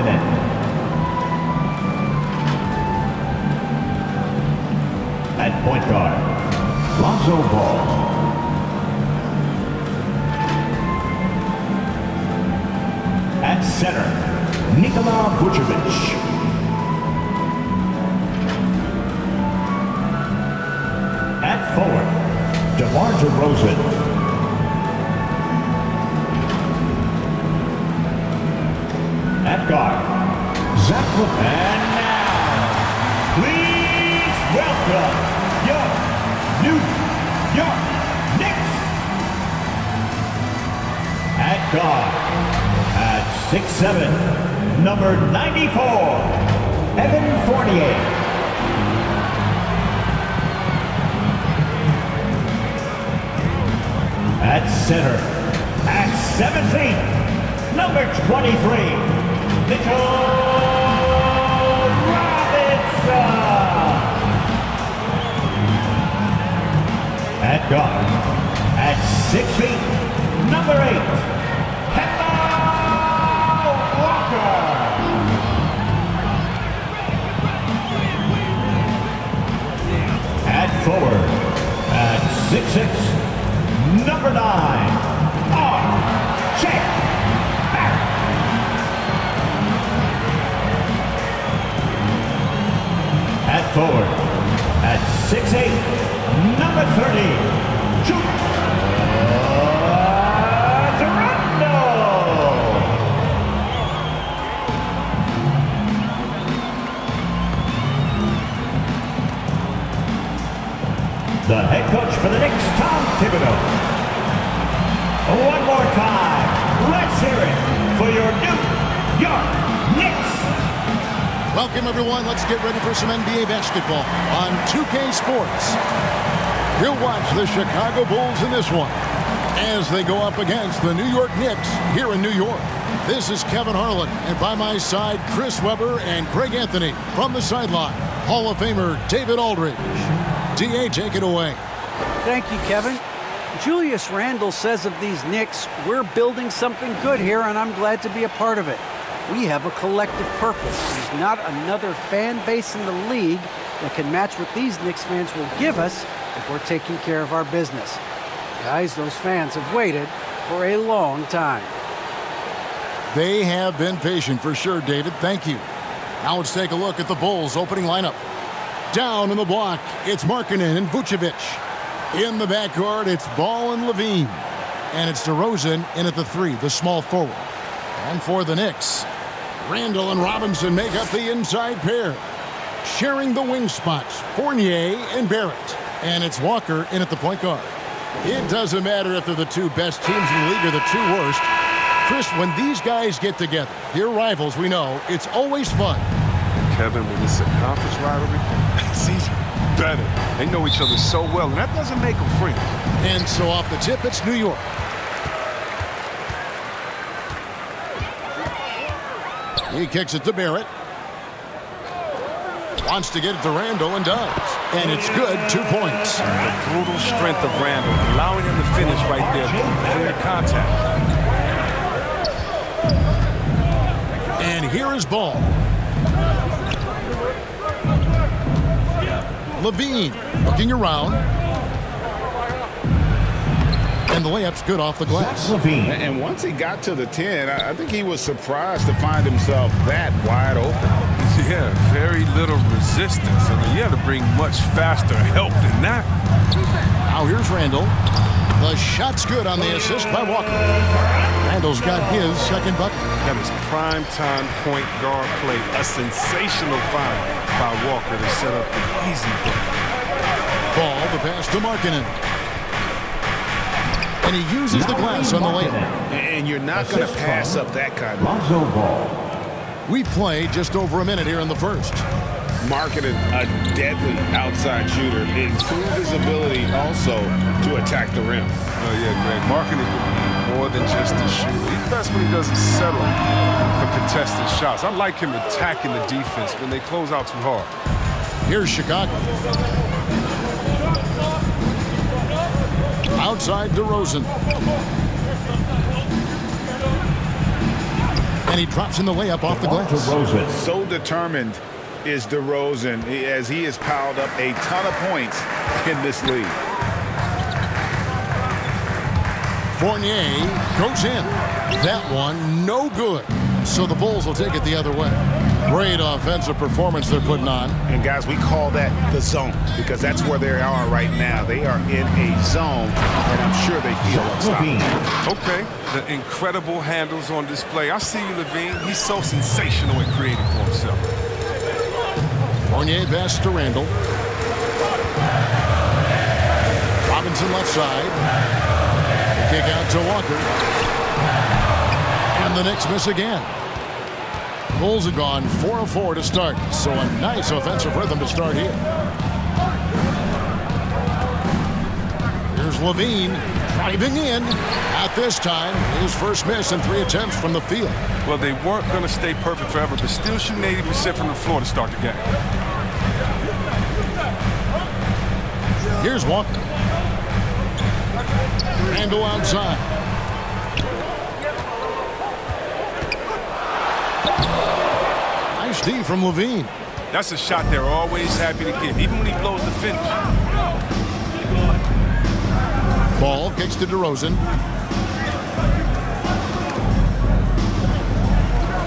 Markkanen. At point guard, Lonzo Ball. At center, Nikola Vucevic. At forward, DeMar DeRozan. At guard, Zach LaVine. And now, please welcome your New York Knicks. At guard, at 6'7", number 94, Evan Fournier. At center, at 7 feet, number 23, Mitchell Robinson. At guard, at 6 feet, number 8, Kemba Walker. At forward, at 6'6", number 9, R.J. Barrett. At forward, at 6'8", number 30, Julius Randle. The head coach for the Knicks, Tom Thibodeau. One more time, let's hear it for your New York Knicks. Welcome, everyone. Let's get ready for some NBA basketball on 2K Sports. You'll watch the Chicago Bulls in this one as they go up against the New York Knicks here in New York. This is Kevin Harlan, and by my side, Chris Webber and Greg Anthony. From the sideline, Hall of Famer David Aldridge. D.A., take it away. Thank you, Kevin. Julius Randle says of these Knicks, we're building something good here, and I'm glad to be a part of it. We have a collective purpose. There's not another fan base in the league that can match what these Knicks fans will give us if we're taking care of our business. Guys, those fans have waited for a long time. They have been patient for sure, David. Thank you. Now let's take a look at the Bulls' opening lineup. Down in the block, it's Markkanen and Vucevic. In the backcourt, it's Ball and LaVine. And it's DeRozan in at the 3, the small forward. And for the Knicks, Randle and Robinson make up the inside pair. Sharing the wing spots, Fournier and Barrett. And it's Walker in at the point guard. It doesn't matter if they're the two best teams in the league or the two worst. Chris, when these guys get together, they're rivals, we know, it's always fun. Kevin, when it's a conference rivalry, it's even better. They know each other so well, and that doesn't make them friends. And so off the tip, it's New York. He kicks it to Barrett. Wants to get it to Randle and does. And it's good, 2 points. The brutal strength of Randle, allowing him to finish right there through clear contact. And here is Ball. LaVine looking around. And the layup's good off the glass. And once he got to the 10, I think he was surprised to find himself that wide open. Yeah, very little resistance. I mean, you have to bring much faster help than that. Now here's Randle. The shot's good on the assist by Walker. Randle's got his second bucket. That is prime-time point guard play. A sensational find by Walker to set up an easy bucket. Ball, the pass to Markkanen. And he uses the glass on the layup. And you're not going to pass up that kind of... Lonzo Ball. We've played just over a minute here in the first. Markkanen, a deadly outside shooter, improved his ability also to attack the rim. Oh, yeah, Greg. Markkanen can be more than just a shooter. He's best when he doesn't settle for contested shots. I like him attacking the defense when they close out too hard. Here's Chicago. Outside DeRozan. And he drops in the layup off the DeMar glass. DeRozan. So determined is DeRozan as he has piled up a ton of points in this league. Fournier goes in. That one, no good. So the Bulls will take it the other way. Great offensive performance they're putting on. And guys, we call that the zone because that's where they are right now. They are in a zone, and I'm sure they feel unstoppable. Okay, the incredible handles on display. I see you, Levine. He's so sensational at creating for himself. Fournier pass to Randall. Robinson left side. The kick out to Walker. And the Knicks miss again. Bulls have gone 4 of 4 to start, so a nice offensive rhythm to start here. Here's Levine driving in. At this time, his first miss in 3 attempts from the field. Well, they weren't going to stay perfect forever, but still shooting 80% from the floor to start the game. Here's Walker. Randall outside. Nice D from Levine. That's a shot they're always happy to give, even when he blows the finish. Ball kicks to DeRozan.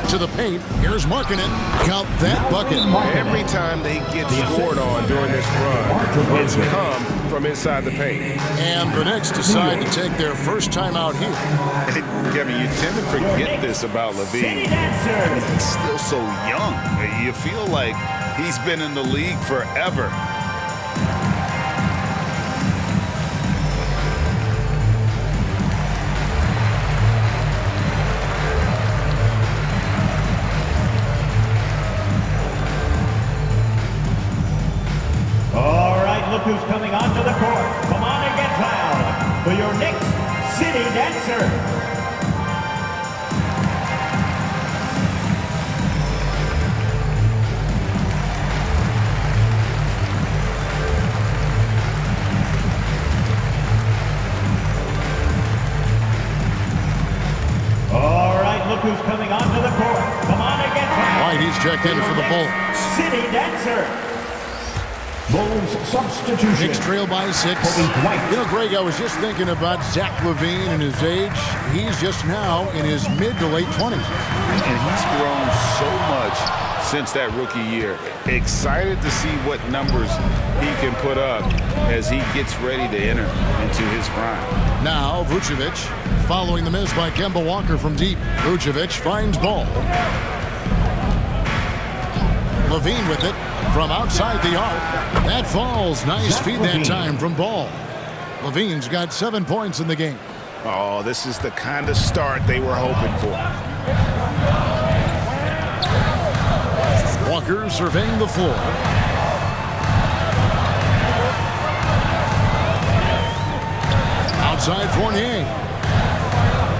To the paint. Here's Markkanen. Count that bucket. Every time they get scored on during this run, it's come from inside the paint. And the Knicks decide to take their first time out here. Kevin, you tend to forget this about Levine. He's still so young. You feel like he's been in the league forever. All right, look who's coming onto the court. Come on and get fouled for your Knicks City Dancer. All right, look who's coming onto the court. Come on and get fouled. White, he's checked in for the Bulls. City Dancer. Bulls substitution. Knicks trail by 6. Kobe White. You know, Greg, I was just thinking about Zach LaVine and his age. He's just now in his mid to late 20s. And he's grown so much since that rookie year. Excited to see what numbers he can put up as he gets ready to enter into his prime. Now Vucevic following the miss by Kemba Walker from deep. Vucevic finds Ball. LaVine with it from outside the arc. That falls. Nice feed that time from Ball. LaVine's got 7 points in the game. Oh, this is the kind of start they were hoping for. Walker surveying the floor. Outside Fournier.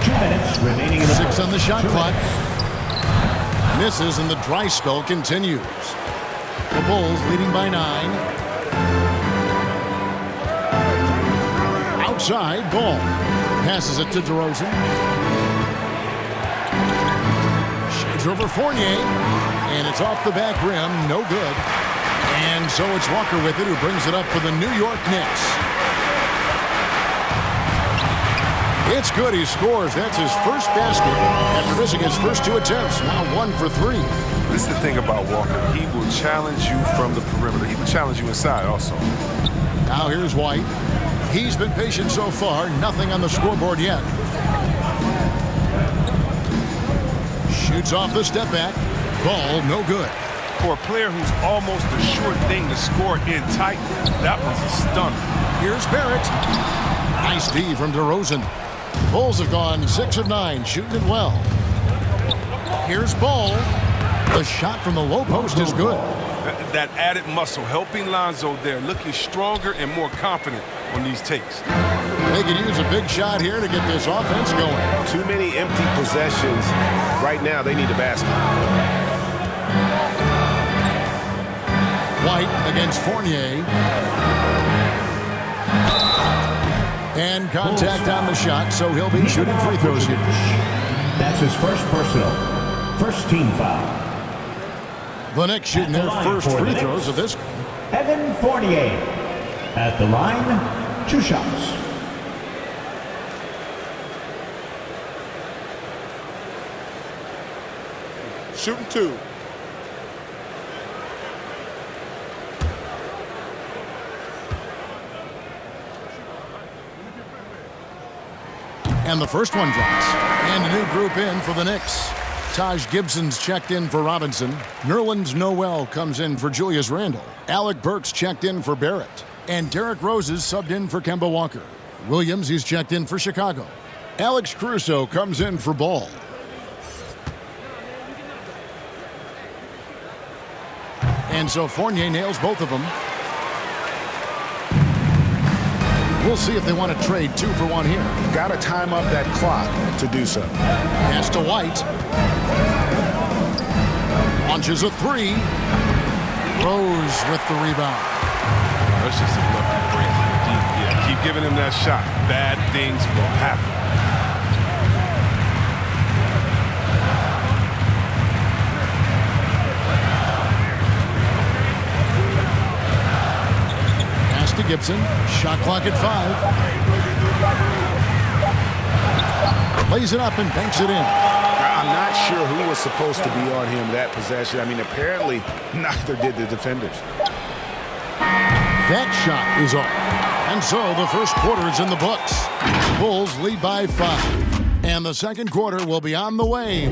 2 minutes remaining in the 6 on the shot 2 clock. minutes. Misses and the dry spell continues. The Bulls leading by 9. Outside Ball. Passes it to DeRozan. Shades over Fournier. And it's off the back rim. No good. And so it's Walker with it who brings it up for the New York Knicks. It's good. He scores. That's his first basket after missing his first 2 attempts. Now 1 for 3. This is the thing about Walker. He will challenge you from the perimeter. He will challenge you inside also. Now here's White. He's been patient so far. Nothing on the scoreboard yet. Shoots off the step back. Ball no good. For a player who's almost a sure thing to score in tight, that was a stunner. Here's Barrett. Nice D from DeRozan. Bulls have gone 6 of 9, shooting it well. Here's Ball. The shot from the low post is good. That added muscle helping Lonzo there, looking stronger and more confident on these takes. They could use a big shot here to get this offense going. Too many empty possessions. Right now, they need a basket. White against Fournier. And contact on the shot, so he'll be shooting free throws here. That's his first personal. First team foul. The Knicks shooting their first free throws of this. Evan Fournier. At the line, 2 shots. Shooting 2. And the first one drops. And a new group in for the Knicks. Taj Gibson's checked in for Robinson. Nerlens Noel comes in for Julius Randle. Alec Burks checked in for Barrett. And Derrick Rose is subbed in for Kemba Walker. Williams, he's checked in for Chicago. Alex Caruso comes in for Ball. And so Fournier nails both of them. We'll see if they want to trade 2 for 1 here. Got to time up that clock to do so. Pass to White. Launches a 3. Rose with the rebound. That's just a lucky break from deep. Yeah, keep giving him that shot. Bad things will happen. Pass to Gibson. Shot clock at 5. Lays it up and banks it in. I'm not sure who was supposed to be on him that possession. I mean, apparently neither did the defenders. That shot is off. And so the first quarter is in the books. Bulls lead by 5. And the second quarter will be on the way.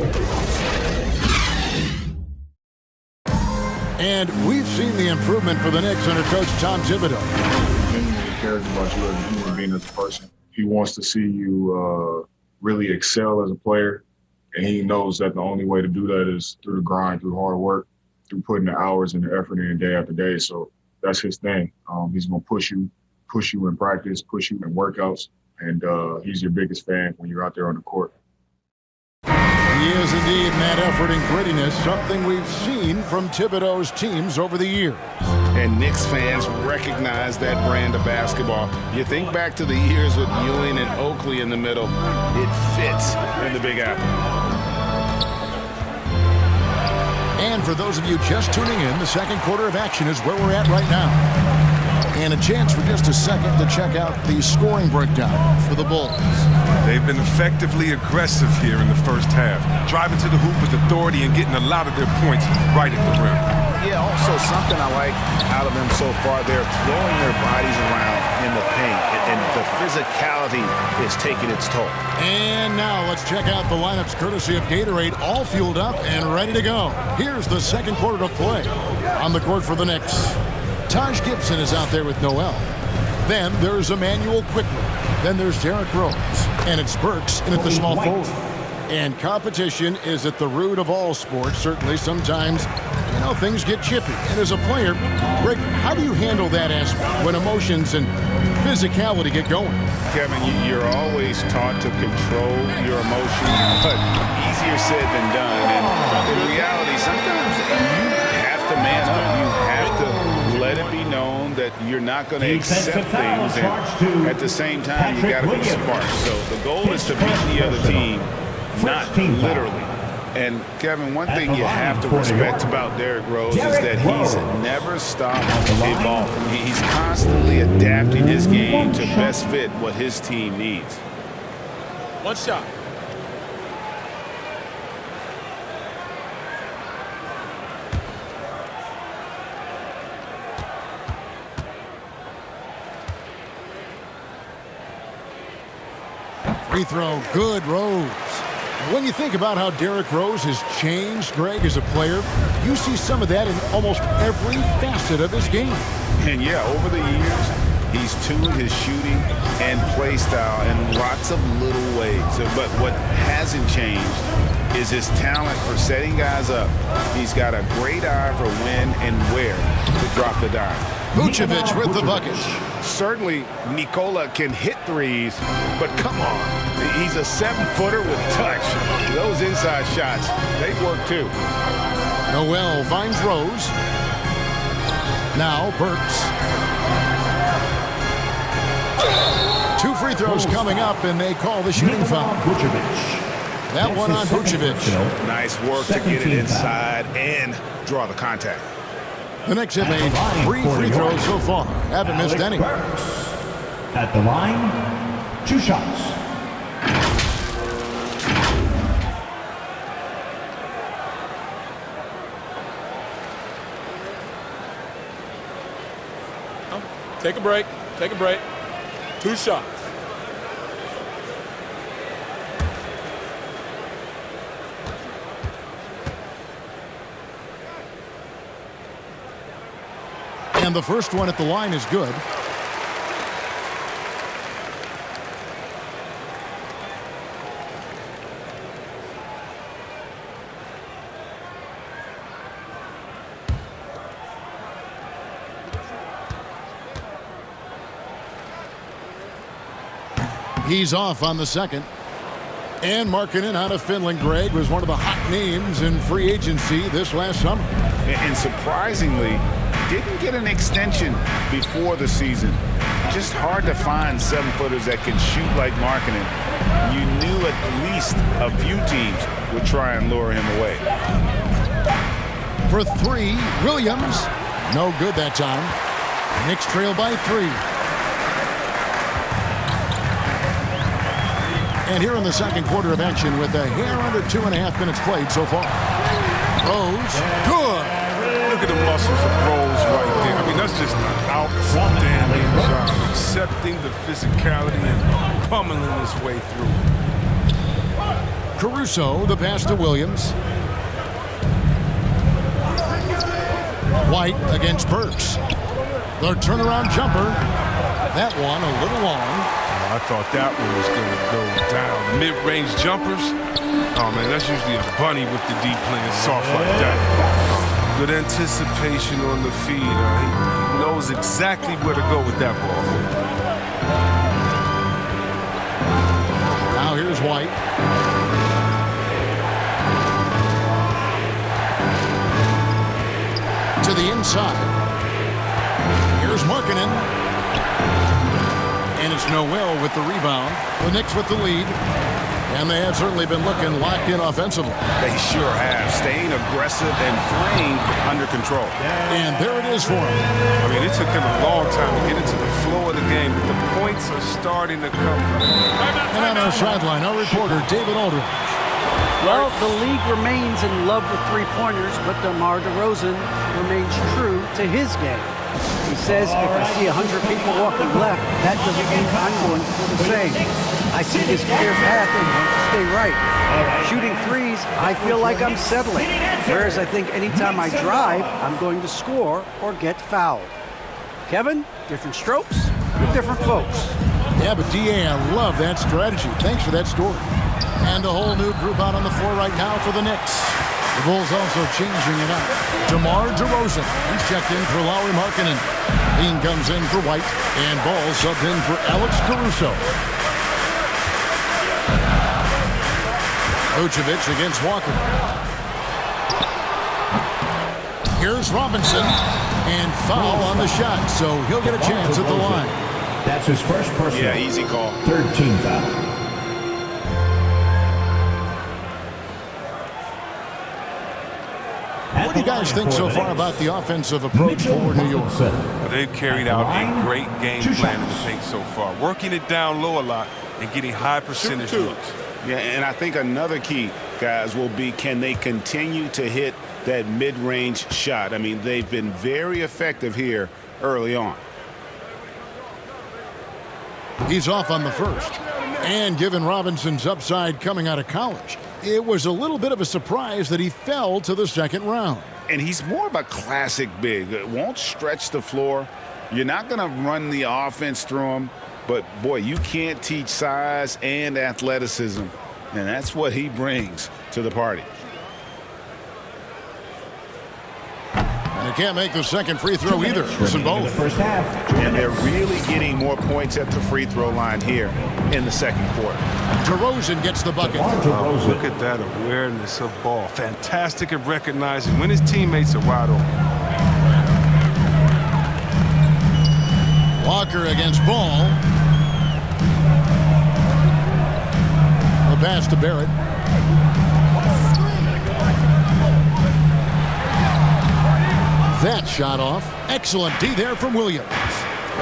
And we've seen the improvement for the Knicks under Coach Tom Thibodeau. He cares about you as a human being, as a person. He wants to see you really excel as a player. And he knows that the only way to do that is through the grind, through hard work, through putting the hours and the effort in day after day. So that's his thing. He's going to push you in practice, push you in workouts, and he's your biggest fan when you're out there on the court. He is indeed, and that effort and grittiness, something we've seen from Thibodeau's teams over the years. And Knicks fans recognize that brand of basketball. You think back to the years with Ewing and Oakley in the middle, it fits in the Big Apple. And for those of you just tuning in, the second quarter of action is where we're at right now. And a chance for just a second to check out the scoring breakdown for the Bulls. They've been effectively aggressive here in the first half, driving to the hoop with authority and getting a lot of their points right at the rim. Yeah, also something I like out of them so far, they're throwing their bodies around in the paint, and the physicality is taking its toll. And now let's check out the lineups courtesy of Gatorade, all fueled up and ready to go. Here's the second quarter to play. On the court for the Knicks, Taj Gibson is out there with Noel. Then there's Emmanuel Quickly. Then there's Derrick Rose. And it's Burks in at the small forward. And competition is at the root of all sports. Certainly sometimes, things get chippy. And as a player, Rick, how do you handle that aspect when emotions and physicality get going? Kevin, you're always taught to control your emotions, but easier said than done. And in reality, sometimes you have to man up. You have to let it be known that you're not going to accept things. And at the same time, you got to be smart. So the goal is to beat the other team, not literally. And, Kevin, one thing you have to respect about Derrick Rose is that he's never stopped evolving. He's constantly adapting his game to best fit what his team needs. One shot. Free throw, good, Rose. When you think about how Derrick Rose has changed, Greg, as a player, you see some of that in almost every facet of his game. And, yeah, over the years, he's tuned his shooting and play style in lots of little ways. But what hasn't changed is his talent for setting guys up. He's got a great eye for when and where to drop the dime. Vucevic with the bucket. Certainly, Nikola can hit threes, but come on. He's a 7-footer with touch. Those inside shots, they work too. Noel finds Rose. Now Burks. 2 free throws coming up, and they call the shooting foul. That one on Vucevic. Nice work to get it inside and draw the contact. The Knicks have made 3 free throws so far. Haven't missed any. At the line, 2 shots. Take a break. Take a break. 2 shots. And the first one at the line is good. He's off on the second. And Markkanen out of Finland, Greg, was one of the hot names in free agency this last summer. And surprisingly, didn't get an extension before the season. Just hard to find 7-footers that can shoot like Markkanen. You knew at least a few teams would try and lure him away. For 3, Williams. No good that time. Knicks trail by 3. And here in the second quarter of action with a hair under 2.5 minutes played so far. Rose, good. Look at the muscles of Rose right there. I mean, that's just an outstanding job. Accepting the physicality and pummeling his way through. Caruso, the pass to Williams. White against Burks. The turnaround jumper. That one a little long. I thought that one was going to go down. Mid-range jumpers. Oh, man, that's usually a bunny with the deep playing soft like that. Good anticipation on the feed. He knows exactly where to go with that ball. Now here's White. To the inside. Here's Markkanen. And it's Noel with the rebound. The Knicks with the lead. And they have certainly been looking locked in offensively. They sure have. Staying aggressive and playing under control. And there it is for him. I mean, it took him a long time to get into the flow of the game, but the points are starting to come. And on our sideline, our reporter, David Aldridge. Well, the league remains in love with three-pointers, but DeMar DeRozan remains true to his game. He says, if I see 100 people walking left, that doesn't mean I'm going to do the same. I see this clear path and want to stay right. Shooting threes, I feel like I'm settling. Whereas I think anytime I drive, I'm going to score or get fouled. Kevin, different strokes with different folks. Yeah, but DA, I love that strategy. Thanks for that story. And a whole new group out on the floor right now for the Knicks. The Bulls also changing it up. DeMar DeRozan, he's checked in for Lauri Markkanen. Dean comes in for White, and Ball subbed in for Alex Caruso. Vucevic against Walker. Here's Robinson, and foul on the shot, so he'll get a chance at the line. That's his first personal. Yeah, easy call. Third team foul. What do you guys think so far about the offensive approach for New York? They've carried out a great game plan in the paint so far, working it down low a lot and getting high percentage looks. Yeah, and I think another key, guys, will be can they continue to hit that mid-range shot? I mean, they've been very effective here early on. He's off on the first. And given Robinson's upside coming out of college, it was a little bit of a surprise that he fell to the second round. And he's more of a classic big. It won't stretch the floor. You're not going to run the offense through him. But, boy, you can't teach size and athleticism. And that's what he brings to the party. And he can't make the second free throw either. Listen both. First half. And they're really getting more points at the free throw line here in the second quarter. DeRozan gets the bucket. Look at that awareness of ball. Fantastic at recognizing when his teammates are wide open. Walker against Ball. The pass to Barrett. that shot off. Excellent D there from Williams.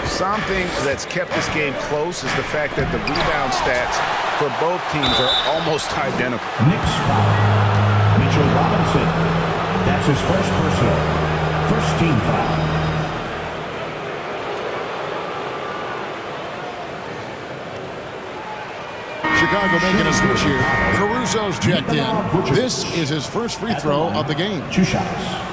Something that's kept this game close is the fact that the rebound stats for both teams are almost identical. Knicks foul. Mitchell Robinson. That's his first personal. First team foul. Chicago making a switch here. Caruso's checked in. This is his first free throw of the game. 2 shots.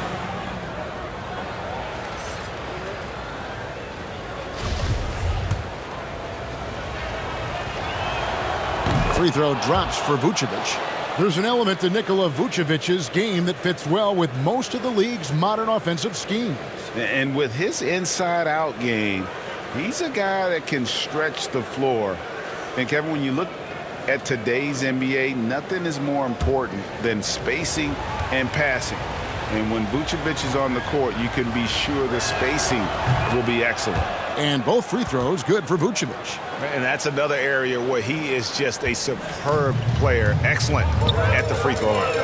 Free throw drops for Vucevic. There's an element to Nikola Vucevic's game that fits well with most of the league's modern offensive schemes. And with his inside-out game, he's a guy that can stretch the floor. And Kevin, when you look at today's NBA, nothing is more important than spacing and passing. And when Vucevic is on the court, you can be sure the spacing will be excellent. And both free throws good for Vucevic. And that's another area where he is just a superb player. Excellent at the free throw line.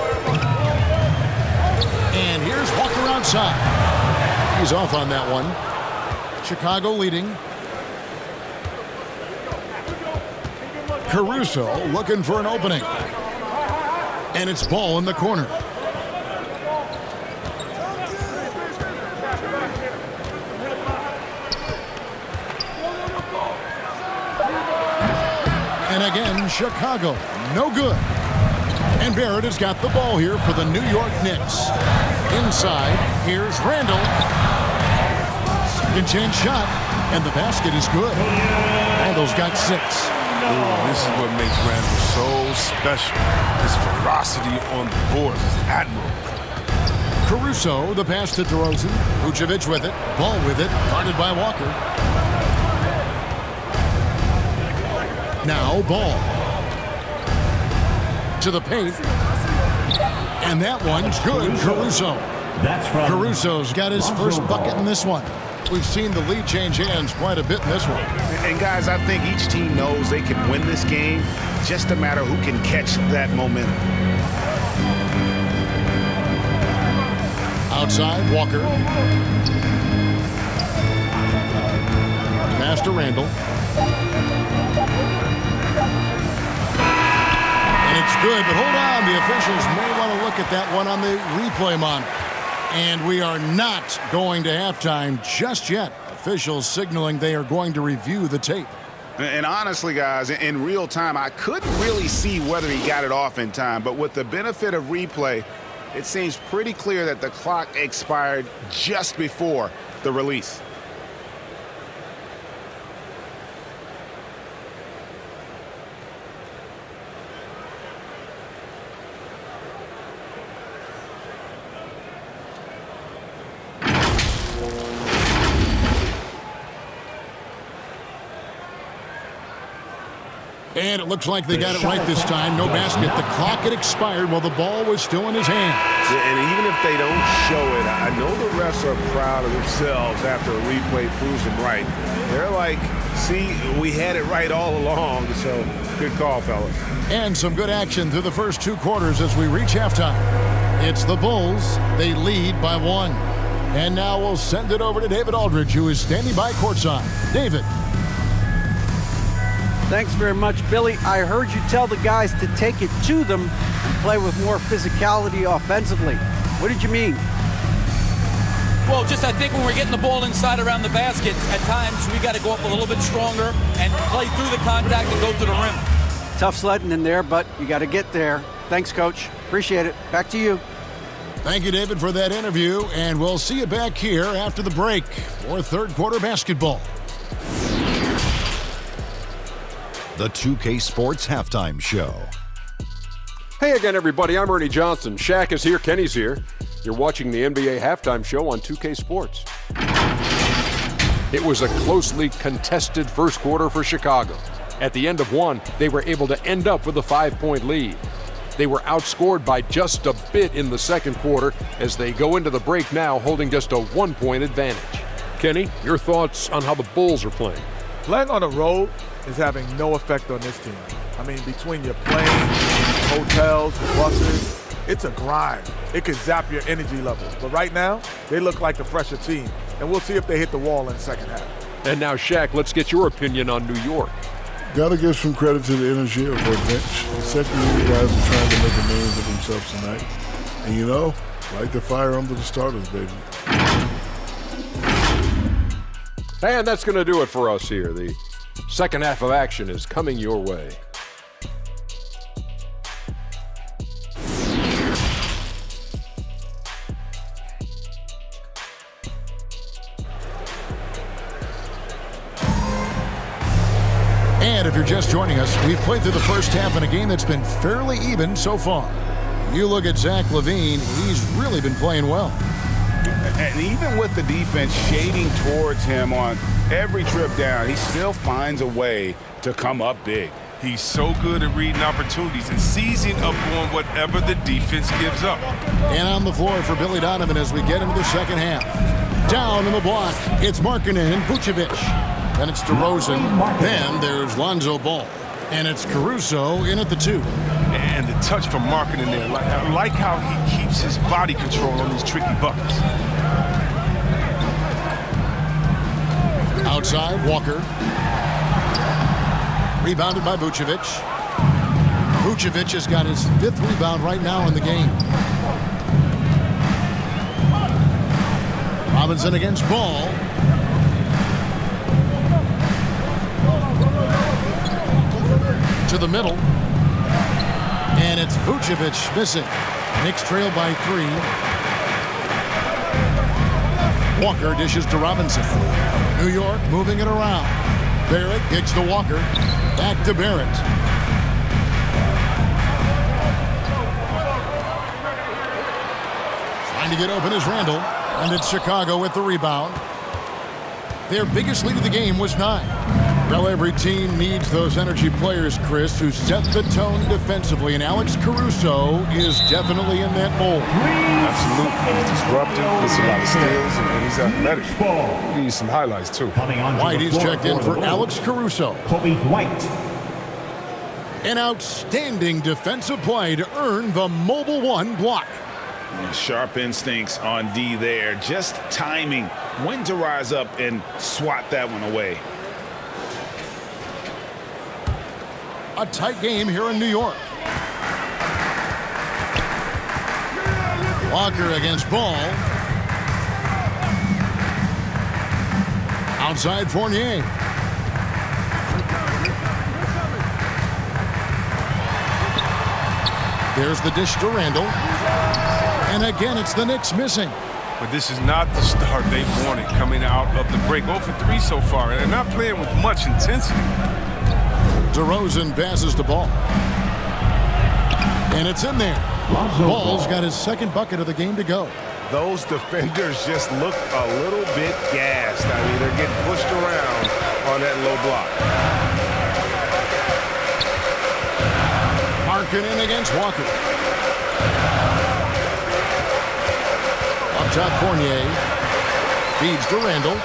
And here's Walker outside. He's off on that one. Chicago leading. Caruso looking for an opening. And it's Ball in the corner. And again, Chicago, no good. And Barrett has got the ball here for the New York Knicks. Inside, here's Randall. Second chance shot, and the basket is good. Randall's got 6. Ooh, this is what makes Randall so special. His ferocity on the boards is admirable. Caruso, the pass to DeRozan. Vucevic with it. Ball with it. Guarded by Walker. Now Ball. To the paint. And that one's good. Caruso. That's from Caruso's got his first bucket in this one. We've seen the lead change hands quite a bit in this one. And guys, I think each team knows they can win this game. Just a matter who can catch that momentum. Outside, Walker. Pass to Randall. And it's good, but hold on. The officials may want to look at that one on the replay monitor. And we are not going to halftime just yet. Officials signaling they are going to review the tape. And honestly, guys, in real time, I couldn't really see whether he got it off in time. But with the benefit of replay, it seems pretty clear that the clock expired just before the release. And it looks like they got it right this time. No basket. The clock had expired while the ball was still in his hands. And even if they don't show it, I know the refs are proud of themselves after a replay proves them right. They're like, see, we had it right all along, so good call, fellas. And some good action through the first 2 quarters as we reach halftime. It's the Bulls. They lead by 1. And now we'll send it over to David Aldridge, who is standing by courtside. David. Thanks very much, Billy. I heard you tell the guys to take it to them and play with more physicality offensively. What did you mean? Well, just I think when we're getting the ball inside around the basket, at times we got to go up a little bit stronger and play through the contact and go to the rim. Tough sledding in there, but you got to get there. Thanks, Coach. Appreciate it. Back to you. Thank you, David, for that interview, and we'll see you back here after the break for third quarter basketball. The 2K Sports Halftime Show. Hey again, everybody. I'm Ernie Johnson. Shaq is here. Kenny's here. You're watching the NBA Halftime Show on 2K Sports. It was a closely contested first quarter for Chicago. At the end of one, they were able to end up with a 5-point lead. They were outscored by just a bit in the second quarter as they go into the break now holding just a 1-point advantage. Kenny, your thoughts on how the Bulls are playing? Playing on the road is having no effect on this team. I mean, between your planes, hotels, buses, it's a grind. It could zap your energy level. But right now, they look like the fresher team. And we'll see if they hit the wall in the second half. And now, Shaq, let's get your opinion on New York. Got to give some credit to the energy of their bench. The second unit guys are trying to make a name for themselves tonight. And you know, light the fire under the starters, baby. And that's going to do it for us here. The second half of action is coming your way. And if you're just joining us, we've played through the first half in a game that's been fairly even so far. You look at Zach LaVine, he's really been playing well. And even with the defense shading towards him on every trip down, he still finds a way to come up big. He's so good at reading opportunities and seizing up on whatever the defense gives up. And on the floor for Billy Donovan as we get into the second half. Down in the block, it's Markkanen and Vucevic. Then it's DeRozan. Then there's Lonzo Ball. And it's Caruso in at the 2. And the touch from Markkanen there. I like how he keeps his body control on these tricky buckets. Outside, Walker. Rebounded by Vucevic. Vucevic has got his 5th rebound right now in the game. Robinson against Ball. To the middle. And it's Vucevic missing. Knicks trail by 3. Walker dishes to Robinson. New York moving it around. Barrett kicks to Walker. Back to Barrett. Trying to get open is Randall. And it's Chicago with the rebound. Their biggest lead of the game was 9. Well, every team needs those energy players, Chris, who set the tone defensively, and Alex Caruso is definitely in that mold. Absolutely. He's disruptive, gets a lot of skills, and he's athletic. He needs some highlights, too. Whitey's checked in for Alex Caruso. Kobe White. An outstanding defensive play to earn the Mobile One block. Sharp instincts on D there. Just timing when to rise up and swat that one away. A tight game here in New York. Walker against Ball. Outside Fournier. There's the dish to Randall. And again, it's the Knicks missing. But this is not the start they wanted coming out of the break. 0 for 3 so far, and they're not playing with much intensity. DeRozan passes the ball. And it's in there. Ball's got his 2nd bucket of the game to go. Those defenders just look a little bit gassed. I mean, they're getting pushed around on that low block. Markkanen against Walker. Up top, Fournier. Feeds to Randall.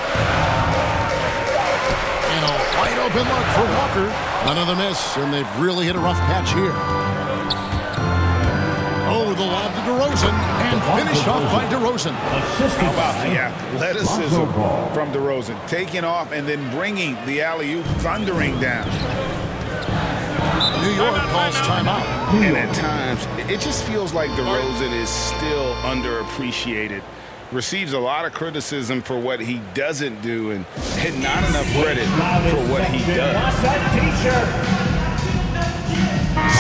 And a wide open look for Walker. Another miss, and they've really hit a rough patch here. Oh, the lob to DeRozan, and finished off by DeRozan. How about the athleticism from DeRozan? Taking off and then bringing the alley-oop thundering down. New York calls timeout. And at times, it just feels like DeRozan is still underappreciated. Receives a lot of criticism for what he doesn't do and not enough credit for what he does.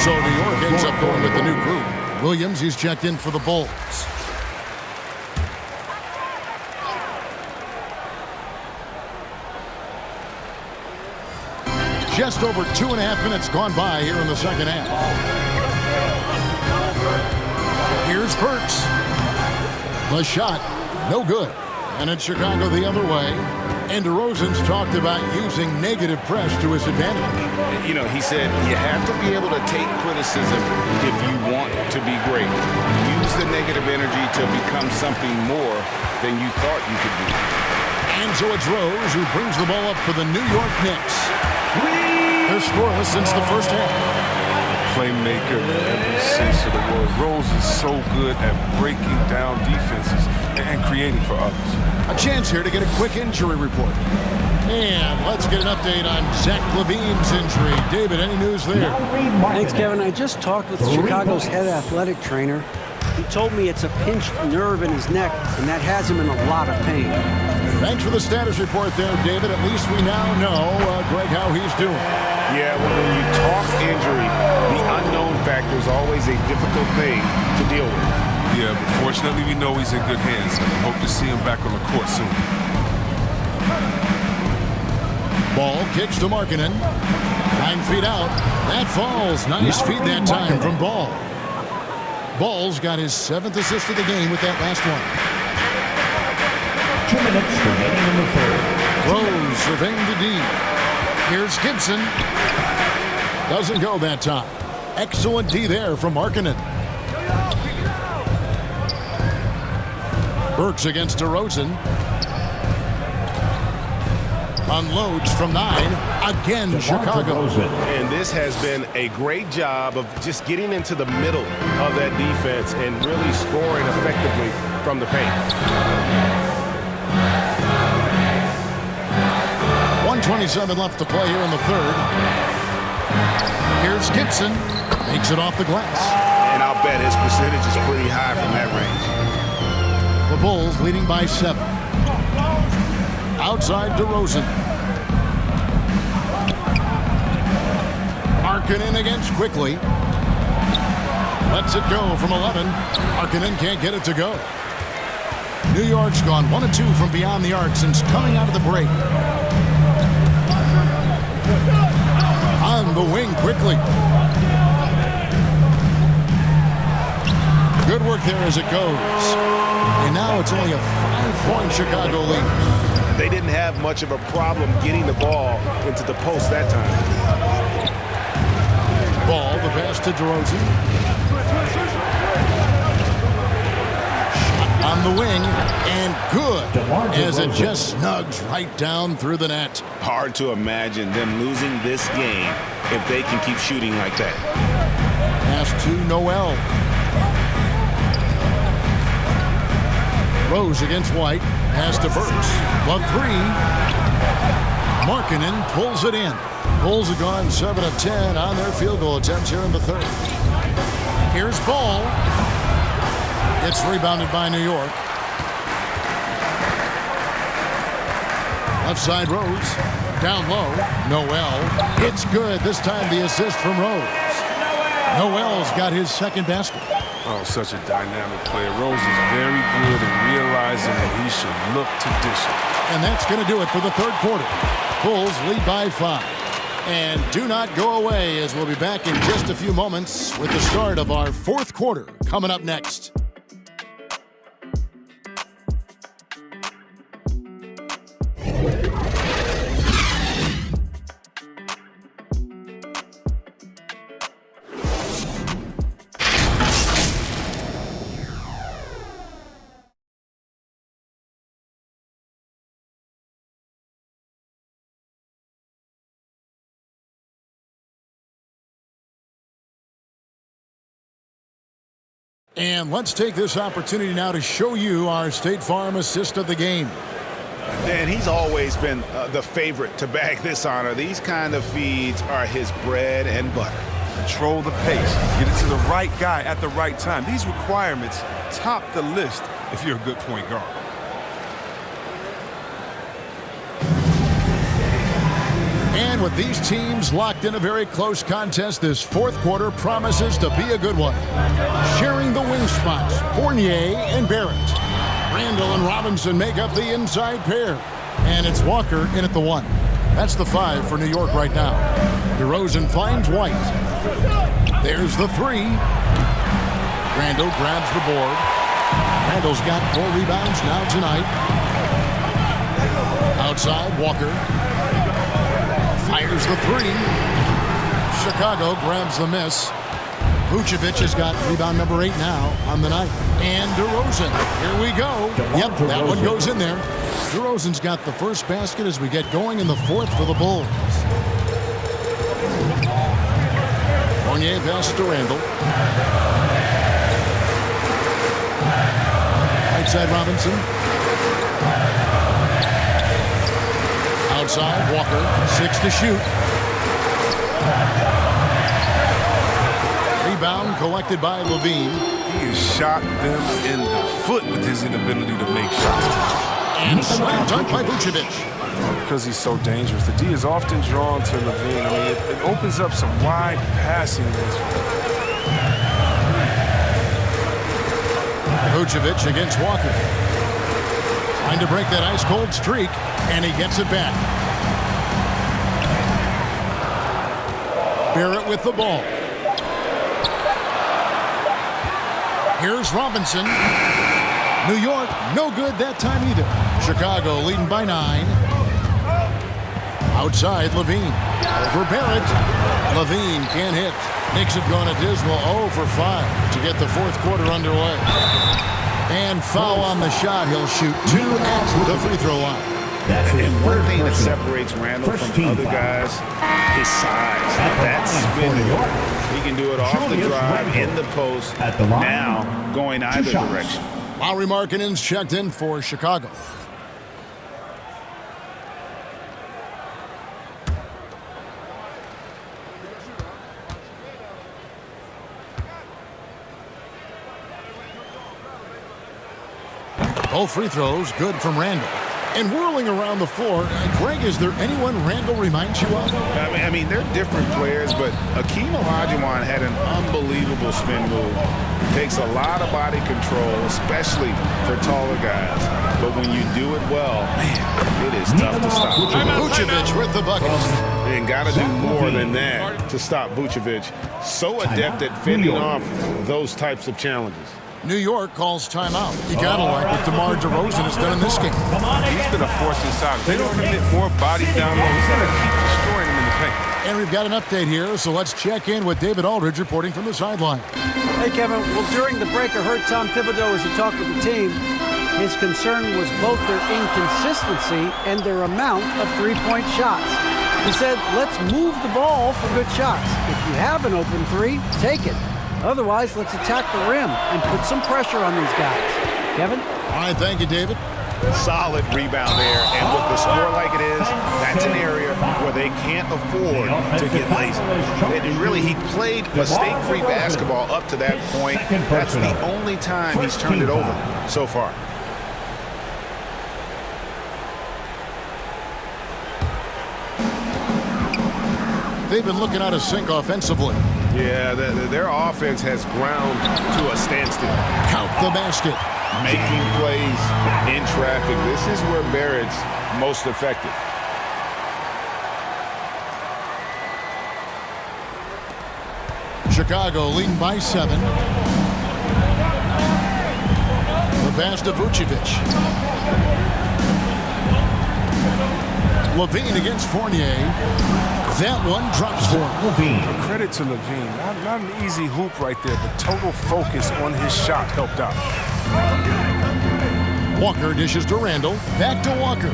So New York ends up going with the new group. Williams, he's checked in for the Bulls. Just over 2.5 minutes gone by here in the second half. Here's Burks. The shot, no good. And it's Chicago the other way. And DeRozan's talked about using negative press to his advantage. You know, he said you have to be able to take criticism if you want to be great. Use the negative energy to become something more than you thought you could be. And so it's Rose who brings the ball up for the New York Knicks. They're scoreless since the first half. playmaker in every sense of the word. Rose is so good at breaking down defenses and creating for others. A chance here to get a quick injury report. And let's get an update on Zach LaVine's injury. David, any news there? Thanks, Kevin. I just talked with Chicago's head athletic trainer. He told me it's a pinched nerve in his neck, and that has him in a lot of pain. Thanks for the status report there, David. At least we now know, Greg, how he's doing. Yeah, when you talk injury, the unknown factor is always a difficult thing to deal with. Yeah, but fortunately we know he's in good hands. I hope to see him back on the court soon. Ball kicks to Markkanen. 9 feet out. That falls. Nice feed that time from Ball. Ball's got his 7th assist of the game with that last one. 2 minutes remaining in the third. Rose surveying the D. Here's Gibson. Doesn't go that time. Excellent D there from Markkanen. Burks against DeRozan. Unloads from 9. Again, Chicago. And this has been a great job of just getting into the middle of that defense and really scoring effectively from the paint. 1:27 left to play here in the third. Here's Gibson. Makes it off the glass. And I'll bet his percentage is pretty high from that range. The Bulls leading by 7. Outside DeRozan. Markkanen against Quickly. Lets it go from 11. Markkanen can't get it to go. New York's gone 1 of 2 from beyond the arc since coming out of the break. On the wing Quickly. Good work there as it goes. And now it's only a 5-point Chicago lead. They didn't have much of a problem getting the ball into the post that time. Ball, the pass to DeRozan. Shot on the wing, and good as it just snugs right down through the net. Hard to imagine them losing this game if they can keep shooting like that. Pass to Noel. Rose against White. Pass to Burks. The 3. Markkanen pulls it in. Bulls have gone 7 of 10 on their field goal attempts here in the third. Here's Ball. It's rebounded by New York. Left side Rose. Down low. Noel. It's good. This time the assist from Rose. Noel's got his second basket. Oh, such a dynamic player. Rose is very good at realizing that he should look to dish it. And that's going to do it for the third quarter. Bulls lead by 5. And do not go away, as we'll be back in just a few moments with the start of our fourth quarter coming up next. And let's take this opportunity now to show you our State Farm assist of the game. Dan, he's always been the favorite to bag this honor. These kind of feeds are his bread and butter. Control the pace. Get it to the right guy at the right time. These requirements top the list if you're a good point guard. And with these teams locked in a very close contest, this fourth quarter promises to be a good one. Sharing the wing spots, Fournier and Barrett. Randall and Robinson make up the inside pair. And it's Walker in at the 1. That's the 5 for New York right now. DeRozan finds White. There's the 3. Randall grabs the board. Randall's got 4 rebounds now tonight. Outside, Walker. Fires the 3. Chicago grabs the miss. Vucevic has got rebound number 8 now on the night. And DeRozan. Here we go. Yep, that one goes in there. DeRozan's got the first basket as we get going in the fourth for the Bulls. Fournier passes to Randall. Right side Robinson. Outside Walker. 6 to shoot. Rebound collected by Levine. He has shot them in the foot with his inability to make shots. And slam dunk by Vucevic. Because he's so dangerous. The D is often drawn to Levine. I mean, it opens up some wide passing lanes. Vucevic against Walker. Trying to break that ice-cold streak, and he gets it back. Barrett with the ball. Here's Robinson. New York, no good that time either. Chicago leading by 9. Outside, Levine. Over Barrett. Levine can't hit. Knicks have gone a dismal 0 for 5 to get the fourth quarter underway. And foul on the shot. He'll shoot 2 at the free throw line. And one thing that separates Randall from other guys, his size. That's spinning. He can do it off the drive, in the post, now going either direction. Lauri Markkanen's checked in for Chicago. Both free throws good from Randall. And whirling around the floor, Greg, is there anyone Randall reminds you of? I mean, they're different players, but Akeem Olajuwon had an unbelievable spin move. Takes a lot of body control, especially for taller guys. But when you do it well, man, it is tough to stop. Vucevic with the bucket. And got to do more than that to stop Vucevic. So adept at fending off those types of challenges. New York calls timeout. You gotta like what DeMar DeRozan has done in this game. He's been a force inside. They don't commit more bodies down low. He's going to keep destroying them in the paint. And we've got an update here, so let's check in with David Aldridge reporting from the sideline. Hey, Kevin. Well, during the break, I heard Tom Thibodeau as he talked with the team. His concern was both their inconsistency and their amount of three-point shots. He said, let's move the ball for good shots. If you have an open three, take it. Otherwise, let's attack the rim and put some pressure on these guys. Kevin? All right, thank you, David. Solid rebound there, and with the score like it is, that's an area where they can't afford to get lazy. And really, he played mistake-free basketball up to that point. That's the only time he's turned it over so far. They've been looking out of sync offensively. Yeah, their offense has ground to a standstill. Count the basket. Making plays in traffic. This is where Barrett's most effective. Chicago leading by 7. The pass to Vucevic. Levine against Fournier. That one drops for Levine. Credit to Levine. Not an easy hoop right there, but total focus on his shot helped out. Walker dishes to Randall. Back to Walker.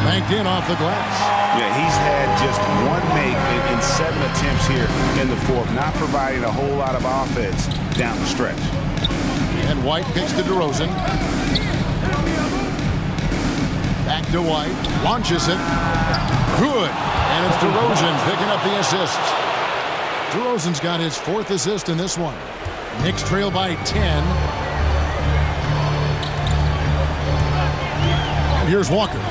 Banked in off the glass. Yeah, he's had just one make in 7 attempts here in the fourth, not providing a whole lot of offense down the stretch. And White picks to DeRozan. Back to White. Launches it. Good. And it's DeRozan picking up the assist. DeRozan's got his 4th assist in this one. Knicks trail by 10. And here's Walker.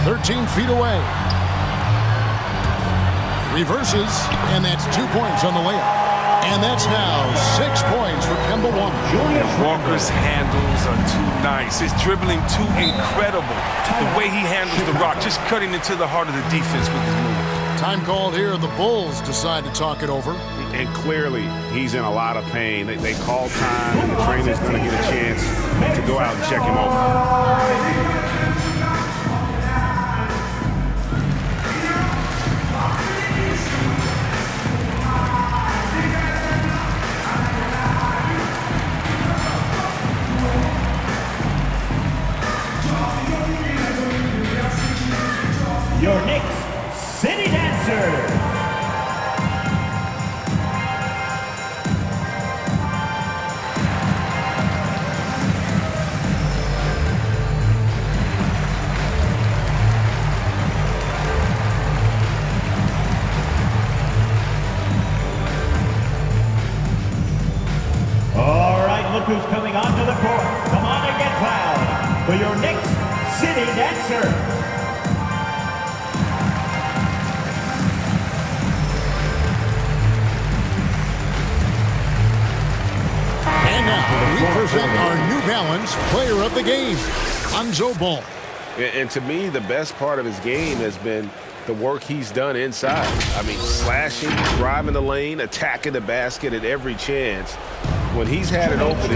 13 feet away. Reverses. And that's 2 points on the layup. And that's now 6 points for Kemba Walker. Walker's handles are too nice. His dribbling too incredible. The way he handles the rock, just cutting into the heart of the defense with his move. Time called here. The Bulls decide to talk it over. And clearly, he's in a lot of pain. They call time, and the trainer's going to get a chance to go out and check him over. who's coming onto the court. Come on and get fouled for your Knicks City Dancer. And now we present our New Balance Player of the Game, Lonzo Ball. And to me, the best part of his game has been the work he's done inside. I mean, slashing, driving the lane, attacking the basket at every chance. When he's had it open,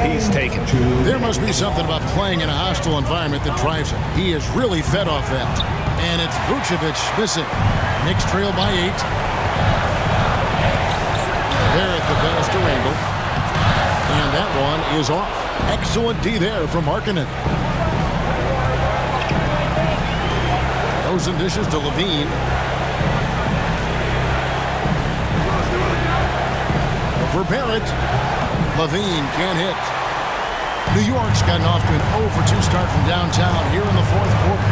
he's taken it. There must be something about playing in a hostile environment that drives him. He is really fed off that. And it's Vucevic missing. Knicks trail by 8. Barrett the pass to Randall. And that one is off. Excellent D there from Markkanen. Rosen dishes to Levine. For Barrett. Levine can't hit. New York's gotten off to an 0-for-2 start from downtown here in the fourth quarter.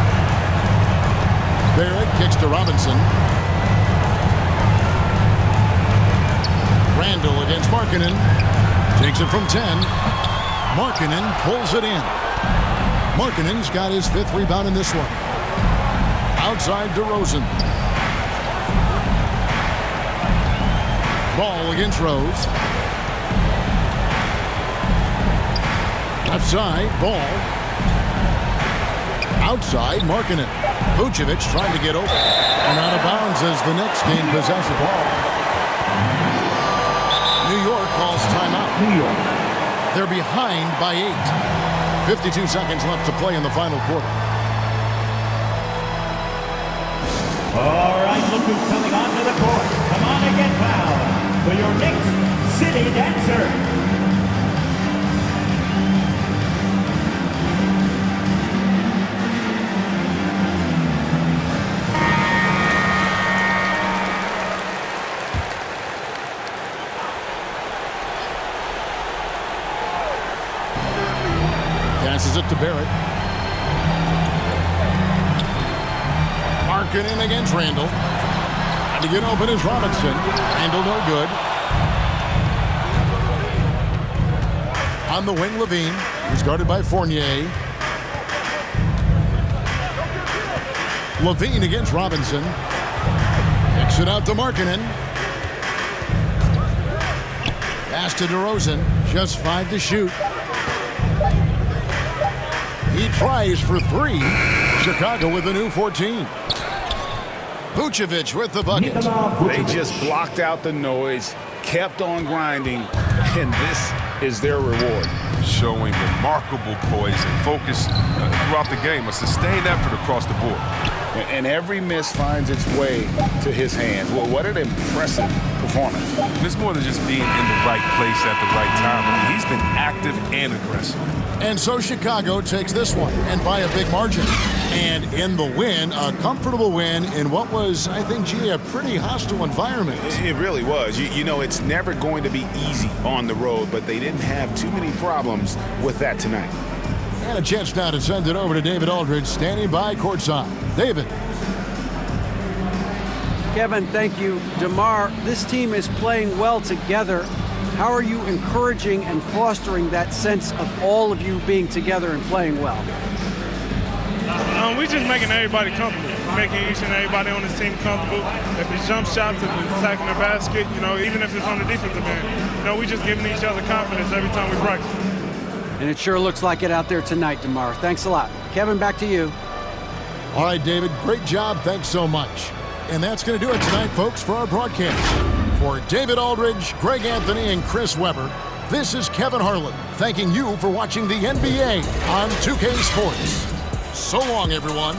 Barrett kicks to Robinson. Randall against Markkanen. Takes it from 10. Markkanen pulls it in. Markkanen's got his 5th rebound in this one. Outside DeRozan. Ball against Rose. Left side, Ball. Outside, Markkanen. Vucevic trying to get open. And out of bounds as the Knicks gain possession. New York calls timeout. They're behind by 8. 52 seconds left to play in the final quarter. All right, look who's coming onto the court. Come on and get fouled for your Knicks City Dancer. Passes it to Barrett. Markkanen against Randall. Trying to get open is Robinson. Randall no good. On the wing, Levine. He's guarded by Fournier. Levine against Robinson. Kicks it out to Markkanen. Pass to DeRozan. Just 5 to shoot. He tries for 3. Chicago with a new 14. Vucevic with the bucket. They just blocked out the noise, kept on grinding, and this is their reward. Showing remarkable poise and focus throughout the game. A sustained effort across the board. And every miss finds its way to his hands. Well, what an impressive performance. And it's more than just being in the right place at the right time. I mean, he's been active and aggressive. And so Chicago takes this one, and by a big margin. And in the win, a comfortable win in what was, I think, a pretty hostile environment. It really was. You know, it's never going to be easy on the road, but they didn't have too many problems with that tonight. And a chance now to send it over to David Aldridge, standing by courtside. David. Kevin, thank you. DeMar, this team is playing well together. How are you encouraging and fostering that sense of all of you being together and playing well? We're just making everybody comfortable, making each and everybody on this team comfortable. If it's jump shots, if it's attacking the basket, you know, even if it's on the defensive end, you know, we just giving each other confidence every time we practice. And it sure looks like it out there tonight, DeMar. Thanks a lot. Kevin, back to you. All right, David, great job. Thanks so much. And that's going to do it tonight, folks, for our broadcast. For David Aldridge, Greg Anthony, and Chris Webber, this is Kevin Harlan, thanking you for watching the NBA on 2K Sports. So long, everyone.